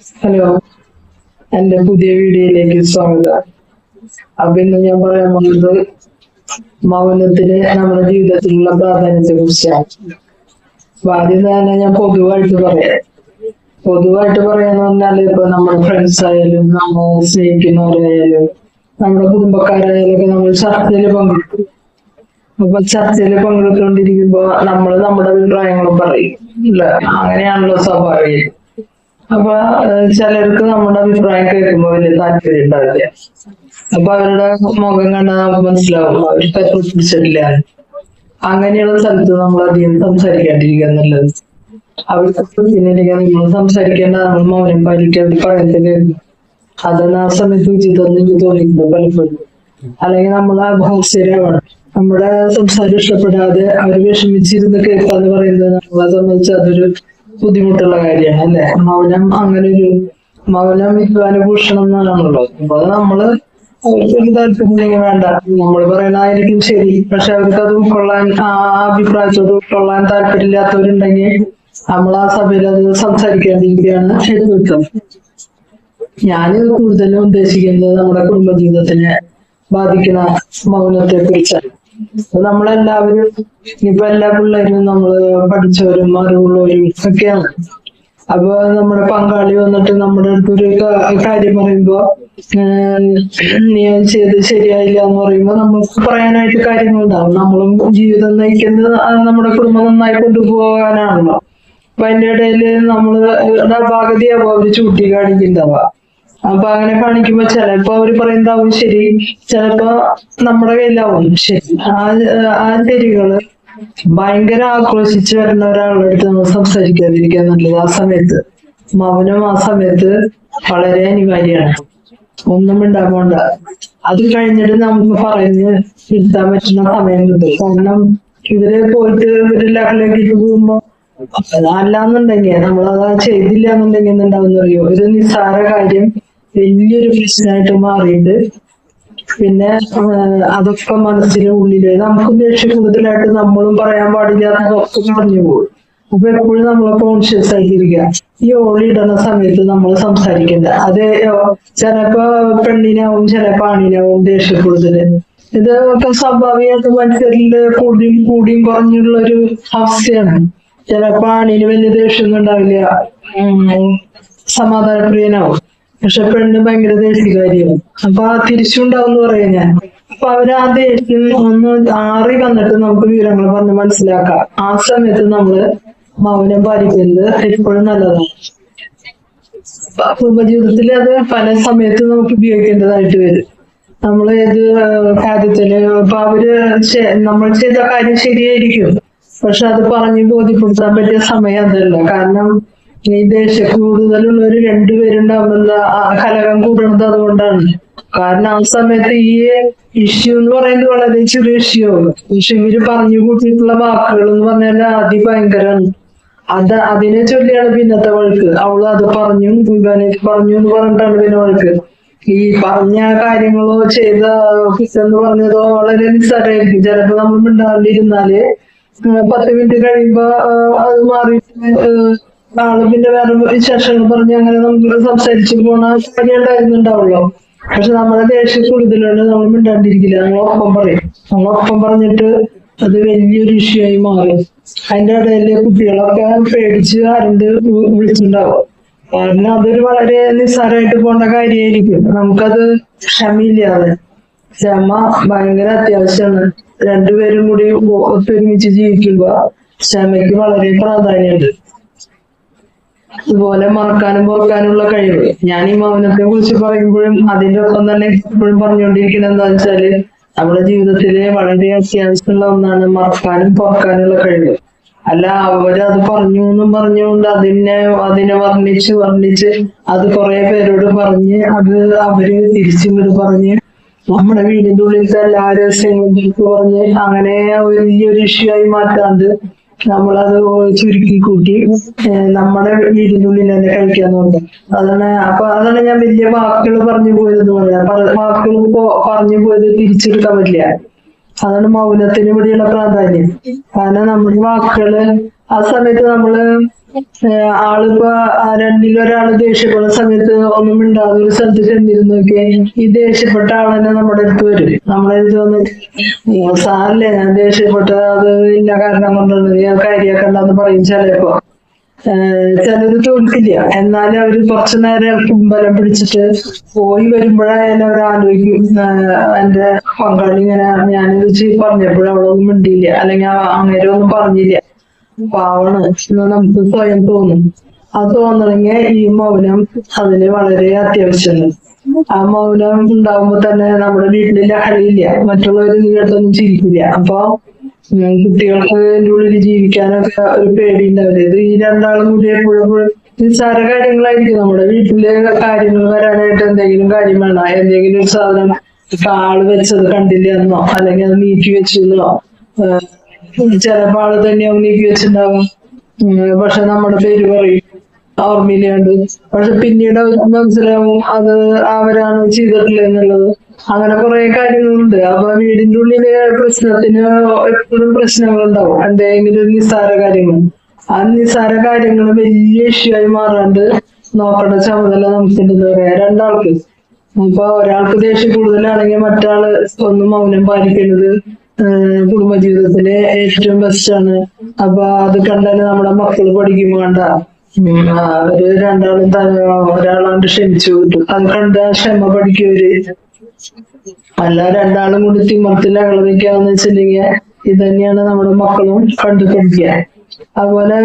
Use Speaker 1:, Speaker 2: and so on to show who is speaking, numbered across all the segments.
Speaker 1: Hello, എന്റെ പുതിയ വീഡിയോയിലേക്ക് സ്വാഗതം. അപ്പൊ ഇന്ന് ഞാൻ പറയാൻ പോകുന്നത് മൗനത്തിന് നമ്മുടെ ജീവിതത്തിലുള്ള പ്രാധാന്യത്തെ കുറിച്ചാണ്. അപ്പൊ ആദ്യം തന്നെ ഞാൻ പൊതുവായിട്ട് പറയാന്ന് പറഞ്ഞാല് ഇപ്പൊ നമ്മുടെ ഫ്രണ്ട്സ് ആയാലും നമ്മൾ സ്നേഹിക്കുന്നവരായാലും നമ്മുടെ കുടുംബക്കാരായാലും ഒക്കെ നമ്മൾ ചർച്ചയിൽ പങ്കെടുക്കും. അപ്പൊ ചർച്ചയിൽ പങ്കെടുത്തുകൊണ്ടിരിക്കുമ്പോ നമ്മൾ നമ്മുടെ അഭിപ്രായങ്ങളും പറയും, ഇല്ല അങ്ങനെയാണല്ലോ സ്വാഭാവികം. അപ്പൊ ചിലർക്ക് നമ്മുടെ അഭിപ്രായം കേൾക്കുമ്പോൾ വലിയ താല്പര്യം ഉണ്ടാവില്ല. അപ്പൊ അവരുടെ മുഖം കണ്ടാൽ നമുക്ക് മനസ്സിലാവും അവർ പിടിച്ചിട്ടില്ല. അങ്ങനെയുള്ള സ്ഥലത്ത് നമ്മൾ അധികം സംസാരിക്കാണ്ടിരിക്കുക നല്ലത്. അവർക്ക് പിന്നിരിക്കാൻ നമ്മൾ സംസാരിക്കേണ്ട, നമ്മൾ മൗനം പാലിക്കാൻ പറയത്തില് അതാണ് ആ സമയത്ത് ഉചിതം എനിക്ക് തോന്നിയിട്ടുണ്ട് പലപ്പോഴും. അല്ലെങ്കിൽ നമ്മൾ ആഭാസ്യരാണ്, നമ്മുടെ സംസാരം ഇഷ്ടപ്പെടാതെ അവർ വിഷമിച്ചിരുന്ന് കേൾക്കാന്ന് പറയുന്നത് നമ്മളെ സംബന്ധിച്ച് അതൊരു ബുദ്ധിമുട്ടുള്ള കാര്യമാണ് അല്ലെ. മൗനം വിദ്വാനുഭൂഷണം എന്നാണല്ലോ. അപ്പൊ അത് നമ്മള് അവർക്കൊരു താല്പര്യം വേണ്ട, നമ്മൾ പറയുന്നതായിരിക്കും ശരി. പക്ഷെ അവർക്ക് അത് ഉൾക്കൊള്ളാൻ, ആ അഭിപ്രായത്തോട് ഉൾക്കൊള്ളാൻ താല്പര്യമില്ലാത്തവരുണ്ടെങ്കിൽ നമ്മൾ ആ സഭയിൽ അത് സംസാരിക്കാണ്ടിരിക്കുകയാണ് ഏറ്റവും. ഞാനിത് കൂടുതലും ഉദ്ദേശിക്കുന്നത് നമ്മുടെ കുടുംബജീവിതത്തിനെ ബാധിക്കുന്ന മൗനത്തെ കുറിച്ചാണ്. നമ്മളെല്ലാവരും ഇപ്പൊ എല്ലാ പിള്ളേരും നമ്മള് പഠിച്ചവരും അറിവുള്ളവരും ഒക്കെയാണ്. അപ്പൊ നമ്മുടെ പങ്കാളി വന്നിട്ട് നമ്മുടെ അടുത്തൊരു കാര്യം പറയുമ്പോ നീ ചെയ്ത് ശരിയായില്ല എന്ന് പറയുമ്പോ നമുക്ക് പറയാനായിട്ട് കാര്യങ്ങളുണ്ടാവും. നമ്മളും ജീവിതം നയിക്കുന്നത് നമ്മുടെ കുടുംബം നന്നായി കൊണ്ടുപോകാനാണല്ലോ. അപ്പൊ അതിന്റെ ഇടയിൽ നമ്മള് പകുതിയാവും അവര് ചൂട്ടി കാണിക്കുന്നതാവാ. അപ്പൊ അങ്ങനെ കാണിക്കുമ്പോ ചിലപ്പോ അവര് പറയുന്നതാവും ശരി, ചിലപ്പോ നമ്മുടെ കയ്യിലാവും ശരി. ആ ശരികള് ഭയങ്കര ആക്രോശിച്ച് വരുന്ന ഒരാളുടെ അടുത്ത് നമ്മൾ സംസാരിക്കാതിരിക്കാൻ നല്ലത്. ആ സമയത്ത് മൗനം ആ സമയത്ത് വളരെ അനിവാര്യമാണ്. ഒന്നും ഉണ്ടാകണ്ട. അത് കഴിഞ്ഞിട്ട് നമുക്ക് പറഞ്ഞ് തിരുത്താൻ പറ്റുന്ന സമയം കിട്ടും. കാരണം പോയിട്ട് ഇവര് ലഹളയിലേക്ക് പോകുമ്പോ അല്ലാന്നുണ്ടെങ്കിൽ നമ്മളത് ചെയ്തില്ല എന്നുണ്ടെങ്കിൽ എന്തുണ്ടാവുന്ന അറിയോ, ഒരു നിസ്സാര കാര്യം വലിയൊരു പ്രശ്നമായിട്ട് മാറിയിട്ട് പിന്നെ അതൊക്കെ മനസ്സിന് ഉള്ളില് നമുക്ക് ദേഷ്യം കൂടുതലായിട്ട് നമ്മളും പറയാൻ പാടില്ലാത്തതൊക്കെ പറഞ്ഞു പോകും. അപ്പൊ എപ്പോഴും നമ്മൾ കോൺഷ്യസ് ആയിട്ടിരിക്കുക. ഈ ഓളിയിടുന്ന സമയത്ത് നമ്മൾ സംസാരിക്കണ്ട. അത് ചിലപ്പോ പെണ്ണിനാവും ചിലപ്പോ ആണിനാവും ദേഷ്യം കൂടുതല്. ഇതൊക്കെ സ്വാഭാവികമായിട്ട് മനുഷ്യരിൽ കൂടിയും കുറഞ്ഞുള്ള ഒരു അവസ്ഥയാണ്. ചിലപ്പോ ആണിന് വലിയ ദേഷ്യമൊന്നും ഉണ്ടാവില്ല, സമാധാനപ്രിയനാവും. പക്ഷെ പെണ്ണ് ഭയങ്കര ദേഷ്യകാരിയാവും. അപ്പൊ ആ തിരിച്ചുണ്ടാവും എന്ന് പറയാം ഞാൻ. അപ്പൊ അവര് ആ ദേഷ്യം ഒന്ന് ആറി വന്നിട്ട് നമുക്ക് വിവരങ്ങൾ പറഞ്ഞ് മനസ്സിലാക്കാം. ആ സമയത്ത് നമ്മള് മൗനം പാലിക്കുന്നത് എപ്പോഴും നല്ലതാണ്. കുടുംബജീവിതത്തിൽ അത് പല സമയത്തും നമുക്ക് ഉപയോഗിക്കേണ്ടതായിട്ട് വരും. നമ്മൾ ഏത് കാര്യത്തില് ഇപ്പൊ നമ്മൾ ചെയ്ത കാര്യം ശരിയായിരിക്കും, പക്ഷെ അത് പറഞ്ഞ് ബോധ്യപ്പെടുത്താൻ പറ്റിയ സമയം അതല്ല. കാരണം ഈ ദേശം കൂടുതലുള്ളവര് രണ്ടുപേരുണ്ടാവുന്ന കലകം കൂടുന്നത് അതുകൊണ്ടാണ്. കാരണം ആ സമയത്ത് ഈ ഇഷ്യൂ എന്ന് പറയുന്നത് വളരെ ചെറിയ ഇഷ്യൂ ആവും. പക്ഷെ ഇവര് പറഞ്ഞു കൂട്ടിയിട്ടുള്ള വാക്കുകൾ എന്ന് പറഞ്ഞാൽ അതിഭയങ്കരമാണ്. അതിനെ ചൊല്ലിയാണ് പിന്നത്തെ വഴക്ക്. അവള് അത് പറഞ്ഞു ഇവനെ പറഞ്ഞു എന്ന് പറഞ്ഞിട്ടാണ് പിന്നെ വഴക്ക്. ഈ പറഞ്ഞ കാര്യങ്ങളോ ചെയ്ത എന്ന് പറഞ്ഞതോ വളരെ നിസ്സാരമായിരിക്കും. ചിലപ്പോ നമ്മൾ മിണ്ടാണ്ടിരുന്നാല് 10 മിനിറ്റ് കഴിയുമ്പോ അത് മാറിയിട്ട് ആള് പിന്നെ വേറെ വിശേഷങ്ങൾ പറഞ്ഞ് അങ്ങനെ നമുക്ക് സംസാരിച്ചു പോണ കാര്യം ഉണ്ടായിരുന്നുണ്ടാവുള്ളൂ. പക്ഷെ നമ്മുടെ ദേഷ്യം കൂടുതലുണ്ട്, നമ്മൾ മിണ്ടാണ്ടിരിക്കില്ല, നമ്മളൊപ്പം പറയും. നമ്മളൊപ്പം പറഞ്ഞിട്ട് അത് വലിയൊരു ഇഷ്യൂ ആയി മാറും. അതിന്റെ ഇടയില് കുട്ടികളൊക്കെ പേടിച്ച് ആരുണ്ട് വിളിച്ചിട്ടുണ്ടാവും. കാരണം അതൊരു വളരെ നിസ്സാരമായിട്ട് പോണ്ട കാര്യമായിരിക്കും. നമുക്കത് ക്ഷമയില്ലാതെ. ക്ഷമ ഭയങ്കര അത്യാവശ്യമാണ്. രണ്ടുപേരും കൂടി ഒത്തൊരുമിച്ച് ജീവിക്കുമ്പോ ക്ഷമയ്ക്ക് വളരെ പ്രാധാന്യമുണ്ട്. അതുപോലെ മറക്കാനും പൊറുക്കാനുള്ള കഴിവ്. ഞാൻ ഈ മൗനത്തെ കുറിച്ച് പറയുമ്പോഴും അതിന്റെ ഒപ്പം തന്നെ എപ്പോഴും പറഞ്ഞുകൊണ്ടിരിക്കുന്നത് എന്താ വെച്ചാല് നമ്മുടെ ജീവിതത്തില് വളരെ അത്യാവശ്യമുള്ള ഒന്നാണ് മറക്കാനും പൊറുക്കാനുള്ള കഴിവ്. അല്ല അവരത് പറഞ്ഞുകൊണ്ട് അതിനെ വർണ്ണിച്ച് അത് കുറെ പേരോട് പറഞ്ഞ് അത് അവര് തിരിച്ചിങ്ങോട്ട് പറഞ്ഞ് നമ്മുടെ വീടിന്റെ ഉള്ളിലത്തെ എല്ലാ രഹസ്യങ്ങളും പറഞ്ഞ് അങ്ങനെ വലിയൊരു ഇഷ്യൂ ആയി മാറ്റാണ്ട് നമ്മളത് ചുരുക്കി കൂട്ടി നമ്മുടെ വീടിന്റെ ഉള്ളിൽ തന്നെ കഴിക്കാൻ നോക്കാം. അതാണ് ഞാൻ വലിയ വാക്കുകൾ പറഞ്ഞു പോയതെന്ന് പറയാം. വാക്കുകൾ പറഞ്ഞു പോയത് തിരിച്ചെടുക്കാൻ പറ്റില്ല. അതാണ് മൗനത്തിന് ഇവിടെയുള്ള പ്രാധാന്യം. കാരണം നമ്മുടെ വാക്കുകള് ആ സമയത്ത് നമ്മള് ആളിപ്പോ രണ്ടിലൊരാള് ദേഷ്യപ്പെടുന്ന സമയത്ത് ഒന്നും മിണ്ടാതെ ഒരു സ്ഥലത്ത് ചെന്നിരുന്നു നോക്കിയാൽ ഈ ദേഷ്യപ്പെട്ട ആളെന്നെ നമ്മുടെ അടുത്ത് വരും. നമ്മുടെ അടുത്ത് വന്നിട്ട് സാറല്ലേ ഞാൻ ദേഷ്യപ്പെട്ട അത് ഇന്ന കാരണം കൊണ്ടാണ് ഞാൻ കാര്യാക്കണ്ടെന്ന് പറയും. ചിലപ്പോ ചിലര് തോൽക്കില്ല, എന്നാലും അവര് കുറച്ചു നേരം ബലം പിടിച്ചിട്ട് പോയി വരുമ്പോഴായാലും അവർ ആലോചിക്കും എന്റെ പങ്കാളി ഇങ്ങനെ ഞാനിത് പറഞ്ഞപ്പോഴവളൊന്നും മിണ്ടിയില്ല, അല്ലെങ്കിൽ അങ്ങനെ ഒന്നും പറഞ്ഞില്ല, പാവണ് എന്ന് നമുക്ക് സ്വയം തോന്നും. അത് തോന്നണമെങ്കിൽ ഈ മൗനം അതിന് വളരെ അത്യാവശ്യമാണ്. ആ മൗനം ഉണ്ടാവുമ്പോ തന്നെ നമ്മുടെ വീട്ടിൽ ലഹളയില്ല, മറ്റുള്ളവർ നീട്ടൊന്നും ചിരിക്കില്ല. അപ്പൊ കുട്ടികൾക്ക് അതിൻ്റെ ഉള്ളിൽ ജീവിക്കാനൊക്കെ ഒരു പേടി ഉണ്ടാവില്ല. ഇത് ഈ രണ്ടാളും കൂടി എപ്പോഴും നിസ്സാര കാര്യങ്ങളായിരിക്കും. നമ്മുടെ വീട്ടിലെ കാര്യങ്ങൾ വരാനായിട്ട് എന്തെങ്കിലും കാര്യം വേണം, എന്തെങ്കിലും ഒരു സാധനം ആള് വെച്ചത് കണ്ടില്ല എന്നോ അല്ലെങ്കിൽ അത് നീക്കി വെച്ചെന്നോ, ചിലപ്പോ ആള് തന്നെയാവും നീക്കി വെച്ചിട്ടുണ്ടാവും, പക്ഷെ നമ്മുടെ പേര് പറയും ഓർമ്മയില്ലാണ്ട്. പക്ഷെ പിന്നീട് അവർക്ക് മനസ്സിലാവും അത് അവരാണ് ചെയ്തിട്ടില്ല എന്നുള്ളത്. അങ്ങനെ കുറെ കാര്യങ്ങളുണ്ട്. അപ്പൊ വീടിന്റെ ഉള്ളിലെ പ്രശ്നത്തിന് എപ്പോഴും പ്രശ്നങ്ങളുണ്ടാവും, എന്തെങ്കിലും ഒരു നിസ്സാര കാര്യങ്ങൾ. ആ നിസ്സാര കാര്യങ്ങൾ വലിയ ഇഷ്യൂ ആയി മാറാണ്ട് നോക്കേണ്ട ചുമതല നമുക്കുണ്ടെന്ന് പറയാം രണ്ടാൾക്ക്. അപ്പൊ ഒരാൾക്ക് ദേഷ്യം കൂടുതലാണെങ്കിൽ മറ്റാള് ഒന്ന് മൗനം പാലിക്കുന്നത് കുടുംബജീവിതത്തിലെ ഏറ്റവും ബെസ്റ്റ് ആണ്. അപ്പൊ അത് കണ്ടാല് നമ്മുടെ മക്കള് പഠിക്കും വേണ്ട, അവര് രണ്ടാളും ഒരാളാണ്ട് ക്ഷമിച്ചു കിട്ടും, അത് കണ്ട ക്ഷമ പഠിക്കുവര്. അല്ല രണ്ടാളും കൂടി തിമർത്തിൽ അകളവിക്കാന്ന് വെച്ചിട്ടുണ്ടെങ്കിൽ ഇത് തന്നെയാണ് നമ്മുടെ മക്കളും കണ്ടു പഠിക്കുക. അതുപോലെ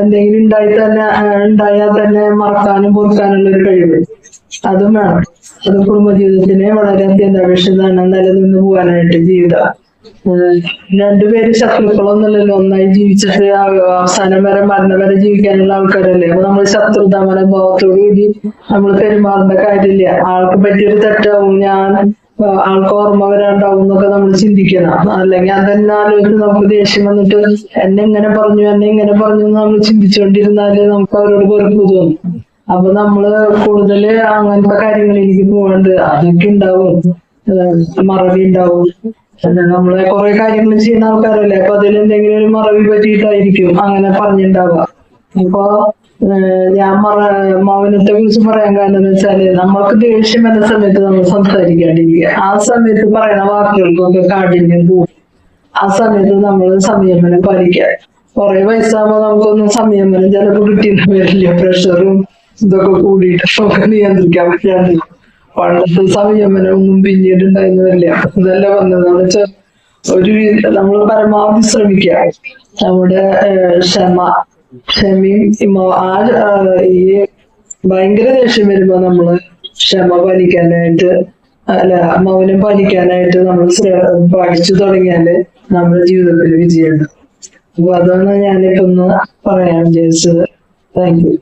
Speaker 1: എന്തെങ്കിലും ഉണ്ടായാൽ തന്നെ മറക്കാനും പൊറുക്കാനുള്ള ഒരു കഴിവ് അതും വേണം. അത് കുടുംബജീവിതത്തിന് വളരെ അത്യന്താപേക്ഷിതമാണ് നിലനിന്ന് പോകാനായിട്ട്. ജീവിതം രണ്ടുപേര് ശത്രുക്കളൊന്നുമല്ലല്ലോ, ഒന്നായി ജീവിച്ചിട്ട് അവസാനം വരെ മരണം വരെ ജീവിക്കാനുള്ള ആൾക്കാരല്ലേ. അപ്പൊ നമ്മൾ ശത്രുതാ മനോഭാവത്തോടു കൂടി നമ്മൾ പെരുമാറേണ്ട കാര്യമില്ല. ആൾക്ക് പറ്റിയൊരു തെറ്റാവും, ആൾക്ക് ഓർമ്മ വരാണ്ടാവും എന്നൊക്കെ നമ്മൾ ചിന്തിക്കണം. അല്ലെങ്കിൽ അതെന്നെ ആലോചിച്ച് നമുക്ക് ദേഷ്യം വന്നിട്ട് എന്നെ ഇങ്ങനെ പറഞ്ഞു എന്ന് നമ്മൾ ചിന്തിച്ചുകൊണ്ടിരുന്നാല് നമുക്ക് അവരോട് വെറുപ്പ് തോന്നും. അപ്പൊ നമ്മള് കൂടുതല് അങ്ങനത്തെ കാര്യങ്ങളിലേക്ക് പോകാണ്ട് അതൊക്കെ ഉണ്ടാവും, മറവി ഉണ്ടാവും. നമ്മളെ കുറെ കാര്യങ്ങൾ ചെയ്യുന്ന ആൾക്കാരല്ലേ, അപ്പൊ അതിലെന്തെങ്കിലും ഒരു മറവി പറ്റിയിട്ടായിരിക്കും അങ്ങനെ പറഞ്ഞിട്ടുണ്ടാവുക. അപ്പൊ ഞാൻ മൗനത്തെ കുറിച്ച് പറയാൻ കാരണം എന്ന് വെച്ചാല് നമ്മൾക്ക് ദേഷ്യം എന്ന സമയത്ത് നമ്മൾ സംസാരിക്കാണ്ടിരിക്കുക. ആ സമയത്ത് പറയുന്ന വാക്കുകൾക്കൊക്കെ കാഠിന്യം കൂടും. ആ സമയത്ത് നമ്മൾ സംയമനം പാലിക്കുക. കുറെ വയസ്സാകുമ്പോൾ നമുക്കൊന്നും സംയമനം ചിലപ്പോൾ കിട്ടിയെന്ന് വരില്ല, പ്രഷറും ഇതൊക്കെ കൂടിയിട്ട് നമുക്ക് നിയന്ത്രിക്കാൻ പറ്റാണ്ട്. പണ്ടത്തെ സംയമനമൊന്നും പിന്നീട് ഉണ്ടായിരുന്നു വരില്ല. ഇതെല്ലാം വന്നതെന്ന് വെച്ചാൽ നമ്മൾ പരമാവധി ശ്രമിക്കുക നമ്മുടെ ക്ഷമയും ഈ ഭയങ്കര ദേഷ്യം വരുമ്പോ നമ്മള് ക്ഷമ പാലിക്കാനായിട്ട് മൗനം പാലിക്കാനായിട്ട് നമ്മൾ പഠിച്ചു തുടങ്ങിയാല് നമ്മുടെ ജീവിതത്തിൽ വിജയമുണ്ട്. അപ്പൊ അതാണ് ഞാനിപ്പോ ഒന്ന് പറയാൻ വിചാരിച്ചത്. Thank you.